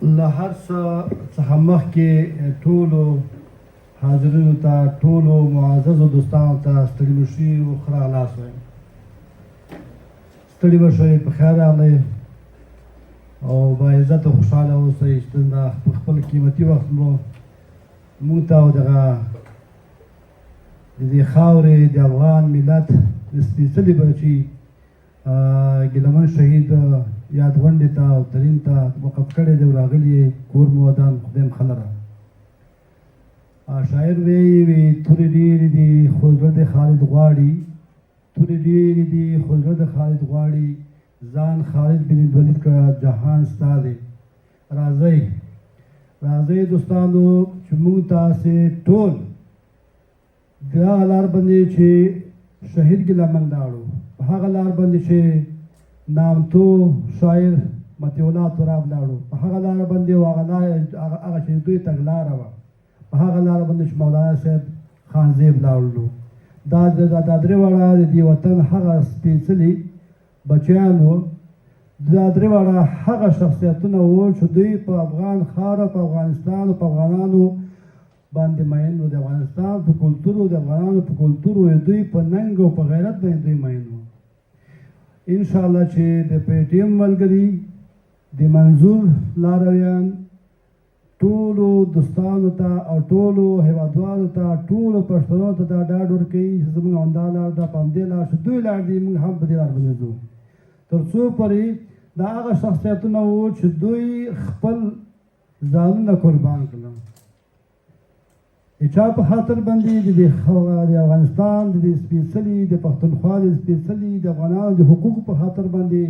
له هر څه څخه مخکې ټولو حاضرینو ته ټولو معززو دوستانو ته ستړي مه شئ او ښه راغلاست وایم. ستړي به شئ، په خیر راغلئ او باعزته خوشحاله اوسئ چې دا خپل قیمتي وخت مو موږ ته او دغه د دې خاورې د افغان ملت د سپېڅلي بچي ګیلمن شهید یاد غونډې ته او ترین ته وقف کړی دی او راغلي یې کور مو ودان خدای م ښه لره. شاعر وی تورې ډېرې دي خو زړه د خالد غواړي، تورې ډېرې دي خو زړه د خالد غواړي، ځان خالد بن ولید کړه جهان ستا دی. راځئ راځئ دوستانو چې موږ تاسې ټول د هغه لار باندې چې شهید ګیلمن لاړو، په هغه لار باندې چې نامتو شاعر مطیع الله تراب لاړو، په هغه لار باندې او هغه چې دوی تګلاره وه، په هغه لار باندې چې مولانا صاحب خانزیب لاړلو. دا درې واړه د دې وطن هغه سپېڅلي بچیان وو، دا درې واړه هغه شخصیتونه وو چې دوی په افغان خاوره، په افغانستان او په افغانانو باندې مین وو، د افغانستان په کلتور او د افغانانو په کلتور وو، دوی په ننګ او په غیرت باندې دوی مین وو. انشاءالله چې د پی ټي ایم ملګري، د منظور لارویان، ټولو دوستانو ته او ټولو هیوادوالو ته، ټولو پښتنو ته دا ډاډ ورکوي چې زموږ همدا لار ده، په همدې لار چې دوی لاړ دي موږ هم په دې لار باندې ځو، تر څو پورې دا هغه شخصیتونه وو چې دوی خپل ځانونه قربان کړل د چا په خاطر باندې، د افغانستان د سپېڅلي، د پښتونخوا د سپېڅلي، د افغانانو د حقوقو په خاطر باندې،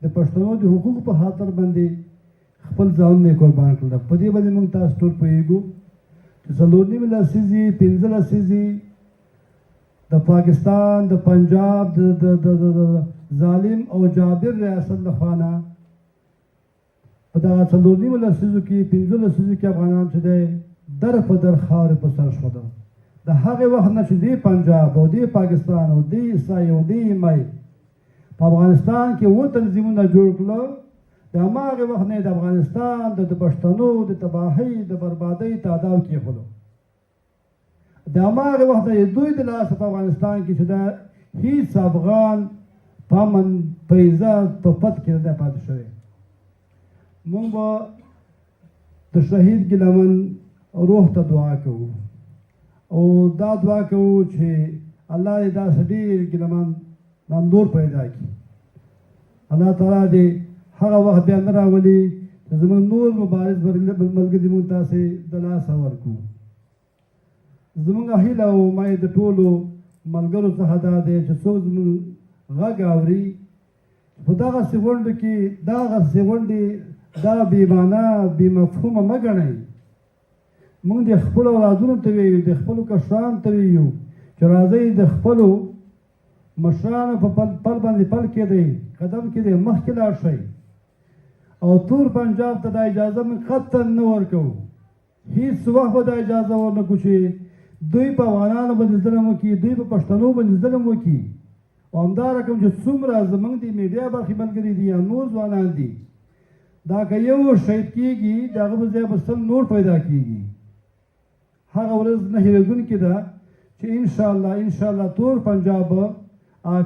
د پښتنو د حقوقو په خاطر باندې خپل ځانونه یې قربان کړل. په دې باندې موږ تاسو ټول پوهېږو چې 4.5 لسیزې 15 لسیزې د پاکستان د پنجاب د ظالم او جابر ریاست لخوا نه په دغه 4.5 لسیزو کې 15 لسیزو کې افغانان چې دی در په در خاورې په سر شول. د هغې وخت نه چې دی پنجاب او دی پاکستان او دی عیسائی او دی ایمای په افغانستان کې 7 تنظیمونه جوړ کړل، د هماغې وخت نه د افغانستان د پښتنو د تباهۍ د بربادۍ تاداو کېښودو. د هماغې وخت نه دوی د لاسه په افغانستان کې چې دا هېڅ افغان په امن، په عزت، په پت کې نه دی پاتې شوی. موږ به د شهید ګیلمن روح ته دعا کوو او دا دعا کوو چې الله دې داسې ډېر ګیلمان نور پیدا کړي. الله تعالی دې هغه وخت بیا نه راولي چې زموږ نور مبارز ملګري موږ تاسې د لاسه ورکړو. زموږ هیله او امید د ټولو ملګرو څخه دا دی چې څوک زموږ غږ اوري په دغسې غونډو کې دغسې غونډې دا بېمعنه بېمفهومه مه ګڼئ. موږ د خپلو اولادونو ته ویو، د خپلو کشرانو ته ویو چې راځئ د خپلو مشرانو په پل باندې پل کېدئ، قدم کېدئ، مخکې لاړ شئ. او تور پنجاب ته دا اجازه موږ قطعا نه ورکوو، هېڅ وخت به دا اجازه ورنکړو چې دوی په افغانانو باندې ظلم وکړي، دوی په پښتنو باندې ظلم وکړي. او همدا رقم چې څومره زموږ د میډیا برخې ملګري دي یا نور ځوانان دي، دا که یو شهید کېږي د هغه په ځای به 100 نور پیدا کېږي. هغه ورځ نه هېرېدونکې ده چې انشاءالله تور پنجاب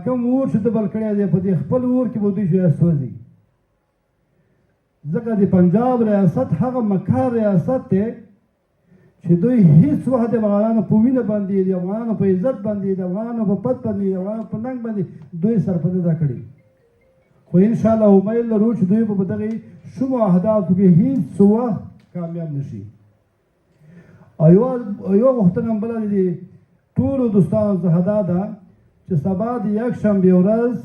کوم اور چې ده بل کړی دی په دې خپل اور کې به دوی سوځي. ځکه د پنجاب ریاست هغه مکار ریاست دی چې دوی هېڅ وخت د افغانانو په وینه باندې، د افغانانو په عزت باندې، د افغانانو په پت باندې، د افغانانو په ننګ باندې دوی سرپرده ده کړي. خو انشاءالله امید لرو چې دوی به په دغې شومو اهدافو کې هېڅ وخت کامیاب نه شي. او یوه غوښتنه بله د ټولو دوستانو څخه دا ده چې سبا د یکشنبې ورځ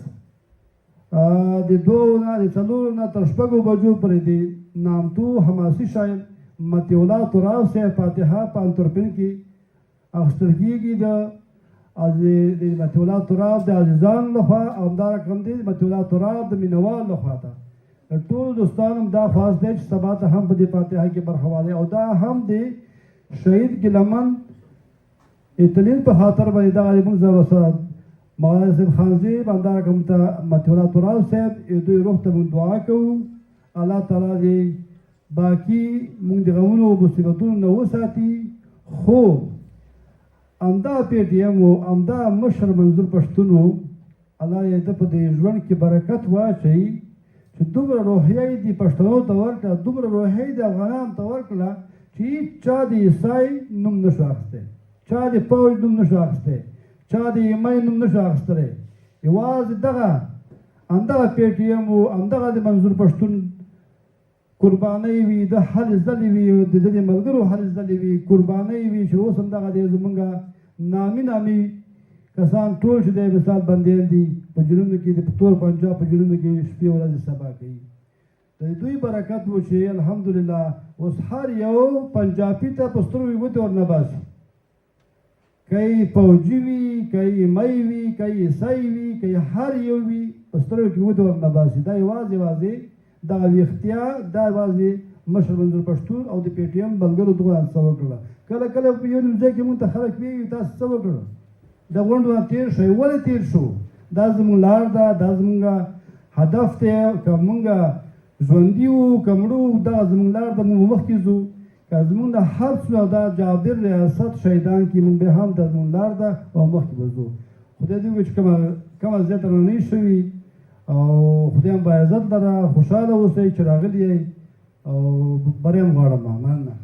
د 2 نه د 4 نه تر 6 بجو پورې د نامتو حماسي شاعر مطیع الله تراب صاحب فاتحه په انتورپین کې اخیستل کېږي. د مطیع الله تراب د عزیزانو لخوا او همدا رقم دی مطیع الله تراب د مینوال لخوا ته ټولو دوستانو دا خاص دی چې سبا ته هم په دې فاتحه کې برخه والی او دا هم د شهید ګیلمن اتلین په خاطر باندې دغه موږ سره مولانا صاحب خانزیب همدا رقم ته مطیع الله تراب صاحب دوی روح ته موږ دعا کوو. الله تعالی دې باقي موږ د غمونو او مصیبتونو نه وساتي. خو همدا پی ټي ایم او همدا مشر منظور پښتون و، الله یې ده په دې ژوند کې برکت واچوي چې دومره روحیه یې دې پښتنو ته ورکړه، دومره روحیه یې د افغانانو ته ورکړه چې هېڅ چا د عیسای نوم نه شو اخیستی، چا د پوج نوم نه شو اخیستی، چا د ایمای نوم نه شو اخیستلی. یوازې همدغه پی ټي ایم او همدغه د منظور پښتون قربانۍ وي، د هلې ځلې وي، د دې ملګرو هلې ځلې وي، قربانۍ وي چې اوس همدغه دی زمونږ نامي کسان ټول چې دی مثال بندیان دي په جنونو کې، د تور پنجاب په جنونو کې شپې ورځې سبا کوي. د دوی برکت و چې الحمدلله اوس هر یو پنجابي ته په سترګو ګوتې ورنه باسي، که یې فوجي وي، که یې می وي، که یې عیسای وي، که یې هر یو وي، په سترګو کې ګوتې ورنه باسي. دا یوازې دغه ویښتیا، دا یوازې مشر منظور پښتون او د پی ټي ایم ملګرو دغه څه وکړله. کله کله په یو نیم ځای کې مونږ ته خلک وایي تاسو څه وکړل، د غونډو نه تېر شئ. ولې تېر شو؟ دا زموږ لار ده، دا زموږ هدف دی. که مونږ ژوندي وو که مړه وو، دغه زموږ لار ده، مونږ مخکې ځو. که زموږ نه هر څه دا جابر ریاست شهیدان کړي، مونږ بیا هم دا زموږ لار ده او مخکې به ځو. خدای دې وکړي چې کومه زیاته رانۍ شوي او خدای هم با عزت لره، خوشحاله اوسئ چې راغلي یئ او بریم غواړم. مننه.